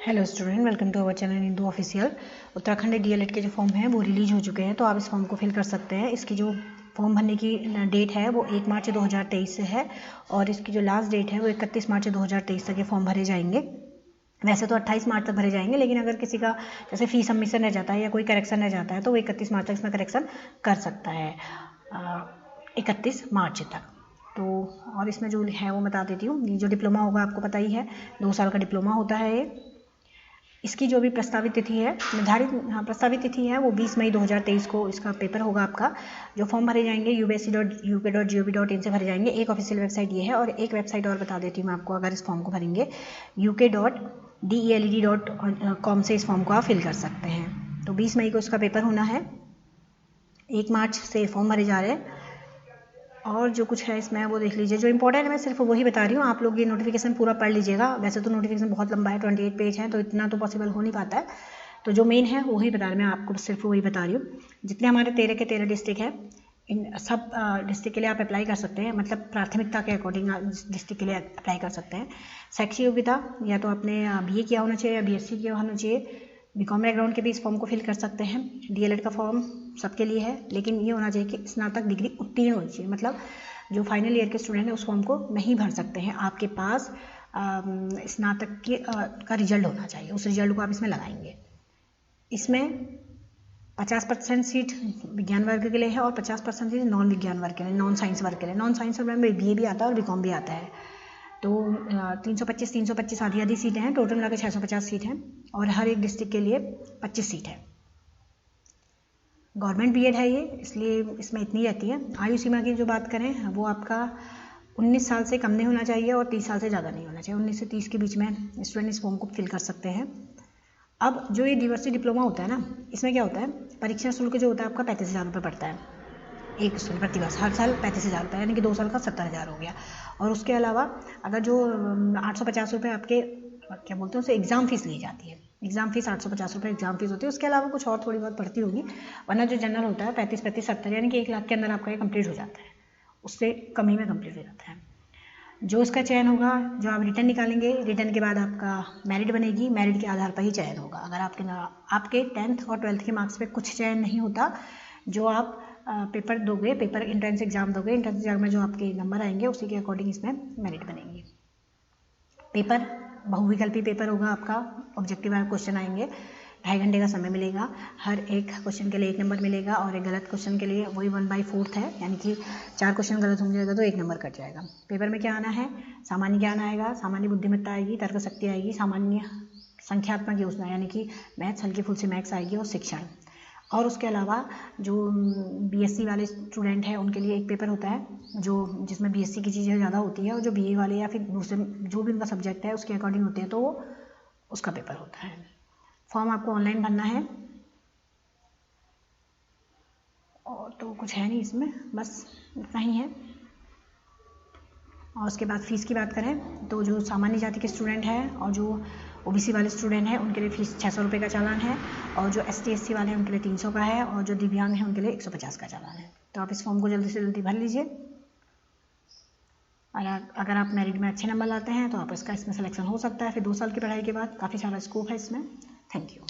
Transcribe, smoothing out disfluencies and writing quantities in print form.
Hello student, welcome to our channel Indu official. Uttarakhand DElEd के जो form हैं वो रिलीज हो चुके हैं, तो आप इस फॉर्म को फिल कर सकते हैं। इसकी जो फॉर्म भरने की डेट है वो 1 मार्च 2023 से है और इसकी जो लास्ट डेट है वो 31 मार्च 2023 तक ये फॉर्म भरे जाएंगे। वैसे तो 28 मार्च तक भरे जाएंगे, लेकिन अगर किसी का जैसे फी सबमिशन रह जाता है या कोई करेक्शन रह जाता है तो वो 31 मार्च तक इसमें करेक्शन कर सकता है, 31 मार्च तक। तो और इसमें जो है वो बता देती हूँ। ये जो डिप्लोमा होगा आपको पता ही है, 2 साल का डिप्लोमा होता है ये। इसकी जो भी प्रस्तावित तिथि है, निर्धारित प्रस्तावित तिथि है वो 20 मई 2023 को इसका पेपर होगा आपका। जो फॉर्म भरे जाएंगे upsc.up.gov.in से भरे जाएंगे। एक ऑफिशियल वेबसाइट ये है और एक वेबसाइट और बता देती हूँ मैं आपको। अगर इस फॉर्म को भरेंगे uk.deled.com से इस फॉर्म को आप फिल कर सकते हैं। तो 20 मई को इसका पेपर होना है, 1 मार्च से फॉर्म भरे जा रहे हैं। और जो कुछ है इसमें वो देख लीजिए। जो इंपॉर्टेंट है मैं सिर्फ वही बता रही हूँ, आप लोग ये नोटिफिकेशन पूरा पढ़ लीजिएगा। वैसे तो नोटिफिकेशन बहुत लंबा है, 28 पेज है, तो इतना तो पॉसिबल हो नहीं पाता है। तो जो मेन है वही बता रही मैं आपको, सिर्फ वही बता रही हूँ। जितने हमारे 13 के 13 डिस्ट्रिक्ट है, इन सब डिस्ट्रिक्ट के लिए आप अप्लाई कर सकते हैं। मतलब प्राथमिकता के अकॉर्डिंग डिस्ट्रिक्ट के लिए अप्लाई कर सकते हैं। शैक्षिक योग्यता या तो आपने BA किया होना चाहिए या BSc किया होना चाहिए। बीकॉम बैकग्राउंड के भी इस फॉर्म को फिल कर सकते हैं। डीएलएड का फॉर्म सबके लिए है, लेकिन ये होना चाहिए कि स्नातक डिग्री उत्तीर्ण होनी चाहिए। मतलब जो फाइनल ईयर के स्टूडेंट हैं उस फॉर्म को नहीं भर सकते हैं। आपके पास स्नातक का रिजल्ट होना चाहिए, उस रिजल्ट को आप इसमें लगाएंगे। इसमें 50% सीट विज्ञान वर्ग के लिए है और 50% सीट नॉन विज्ञान वर्ग के लिए, नॉन साइंस वर्ग के लिए। नॉन साइंस वर्ग में BA भी आता है और बीकॉम भी आता है। तो 325 आधी सीटें हैं, टोटल मिला के 650 सीट हैं और हर एक डिस्ट्रिक्ट के लिए 25 सीट है। गवर्नमेंट बीएड है ये, इसलिए इसमें इतनी रहती है। आयु सीमा की जो बात करें वो आपका 19 साल से कम नहीं होना चाहिए और 30 साल से ज़्यादा नहीं होना चाहिए। 19 से 30 के बीच में स्टूडेंट इस फॉर्म को फिल कर सकते हैं। अब जो ये डिवर्सिटी डिप्लोमा होता है ना, इसमें क्या होता है, परीक्षा शुल्क जो होता है आपका 35,000 रुपये पड़ता है एक स्टूडेंट प्रति वर्ष। हर साल 35,000 रुपये, यानी कि 2 साल का 70,000 हो गया। और उसके अलावा अगर जो 850 रुपये आपके क्या बोलते हैं उसे एग्ज़ाम फीस ली जाती है। एग्ज़ाम फीस 850 रुपये एग्ज़ाम फीस होती है। उसके अलावा कुछ और थोड़ी बहुत पड़ती होगी, वरना जो जनरल होता है 35 70, यानी कि 1 लाख के अंदर आपका ये कंप्लीट हो जाता है, उससे कम ही में कंप्लीट हो जाता है। जो इसका चयन होगा, जो आप रिटर्न निकालेंगे, रिटर्न के बाद आपका मेरिट बनेगी, मेरिट के आधार पर ही चयन होगा। अगर आपके 10th और 12th के मार्क्स पे कुछ चयन नहीं होता, जो आप पेपर दोगे, पेपर एंट्रेंस एग्जाम दोगे, एंट्रेंस एग्जाम में जो आपके नंबर आएंगे उसी के अकॉर्डिंग इसमें मेरिट बनेंगे। पेपर बहुविकल्पी पेपर होगा आपका, ऑब्जेक्टिव क्वेश्चन आएंगे, 2.5 घंटे का समय मिलेगा। हर एक क्वेश्चन के लिए 1 नंबर मिलेगा और एक गलत क्वेश्चन के लिए वही 1/4 है, यानी कि 4 क्वेश्चन गलत हो जाएगा तो 1 नंबर कट जाएगा। पेपर में क्या आना है, सामान्य ज्ञान आएगा, सामान्य बुद्धिमत्ता आएगी, तर्क शक्ति आएगी, सामान्य संख्यात्मक योजना यानी कि मैथ्स, हल्की फुल्की मैथ्स आएगी और शिक्षण। और उसके अलावा जो BSc वाले स्टूडेंट हैं उनके लिए एक पेपर होता है जो जिसमें BSc की चीज़ें ज़्यादा होती है, और जो BA वाले या फिर दूसरे जो भी उनका सब्जेक्ट है उसके अकॉर्डिंग होते हैं, तो वो उसका पेपर होता है। फॉर्म आपको ऑनलाइन भरना है और तो कुछ है नहीं इसमें, बस इतना ही है। और उसके बाद फ़ीस की बात करें तो जो सामान्य जाति के स्टूडेंट हैं और जो OBC वाले स्टूडेंट हैं उनके लिए फ़ीस 600 रुपये का चालान है, और जो ST SC वाले हैं उनके लिए 300 का है, और जो दिव्यांग हैं उनके लिए 150 का चालान है। तो आप इस फॉर्म को जल्दी से जल्दी भर लीजिए। और अगर आप मेरिट में अच्छे नंबर लाते हैं तो आप इसमें सिलेक्शन हो सकता है। फिर 2 साल की पढ़ाई के बाद काफ़ी सारा स्कोप है इसमें। Thank you.